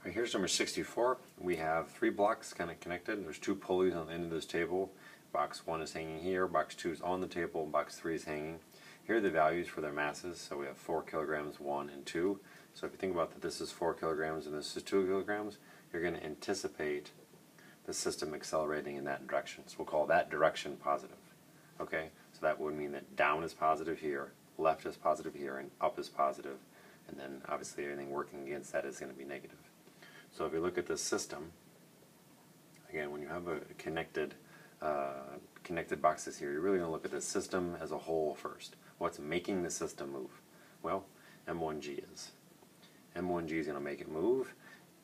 Alright, here's number 64. We have three blocks kind of connected. There's two pulleys on the end of this table. Box 1 is hanging here, box 2 is on the table, and box 3 is hanging. Here are the values for their masses. So we have 4 kilograms, 1, and 2. So if you think about that this is 4 kilograms and this is 2 kilograms, you're going to anticipate the system accelerating in that direction. So we'll call that direction positive. Okay? So that would mean that down is positive here, left is positive here, and up is positive. And then obviously everything working against that is going to be negative. So if you look at this system, again, when you have a connected boxes here, you're really going to look at the system as a whole first. What's making the system move? Well, M1G is. M1G is going to make it move.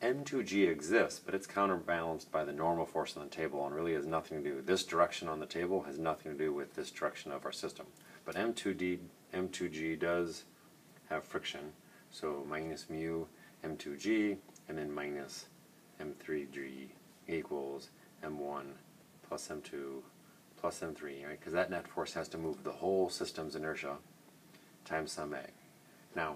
M2G exists, but it's counterbalanced by the normal force on the table and really has nothing to do. This direction on the table has nothing to do with this direction of our system. But M2G does have friction, so minus mu M2G, and then minus M3G equals M1 plus M2 plus M3, right? Because that net force has to move the whole system's inertia times some A. Now,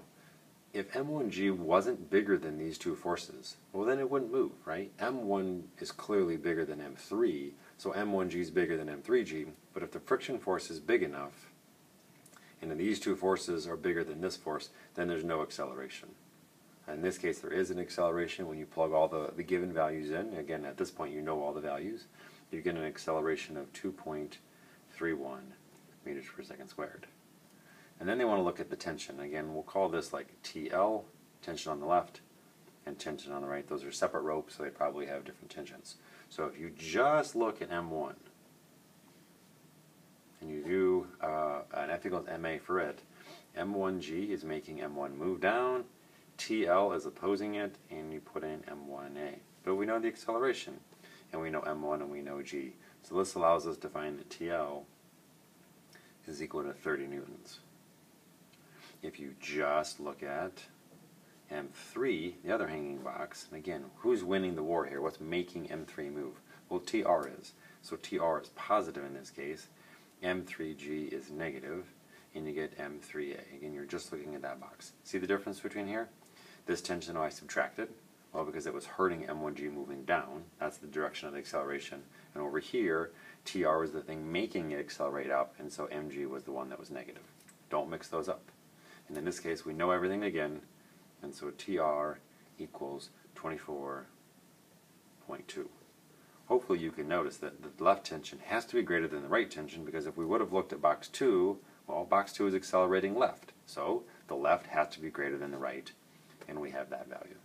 if M1G wasn't bigger than these two forces, well then it wouldn't move, right? M1 is clearly bigger than M3, so M1G is bigger than M3G, but if the friction force is big enough, and these two forces are bigger than this force, then there's no acceleration. In this case, there is an acceleration when you plug all the given values in. Again, at this point, you know all the values. You get an acceleration of 2.31 meters per second squared. And then they want to look at the tension. Again, we'll call this like TL, tension on the left, and tension on the right. Those are separate ropes, so they probably have different tensions. So if you just look at M1, and you do an F equals MA for it, M1G is making M1 move down, TL is opposing it, and you put in M1A. But we know the acceleration, and we know M1 and we know G. So this allows us to find that TL is equal to 30 newtons. If you just look at M3, the other hanging box, and again, who's winning the war here? What's making M3 move? Well, TR is. So TR is positive in this case. M3G is negative, and you get M3A. Again, you're just looking at that box. See the difference between here? This tension I subtracted, well, because it was hurting M1G moving down. That's the direction of the acceleration. And over here, TR was the thing making it accelerate up, and so MG was the one that was negative. Don't mix those up. And in this case, we know everything again, and so TR equals 24.2. Hopefully you can notice that the left tension has to be greater than the right tension, because if we would have looked at box 2, well, box 2 is accelerating left. So the left has to be greater than the right, and we have that value.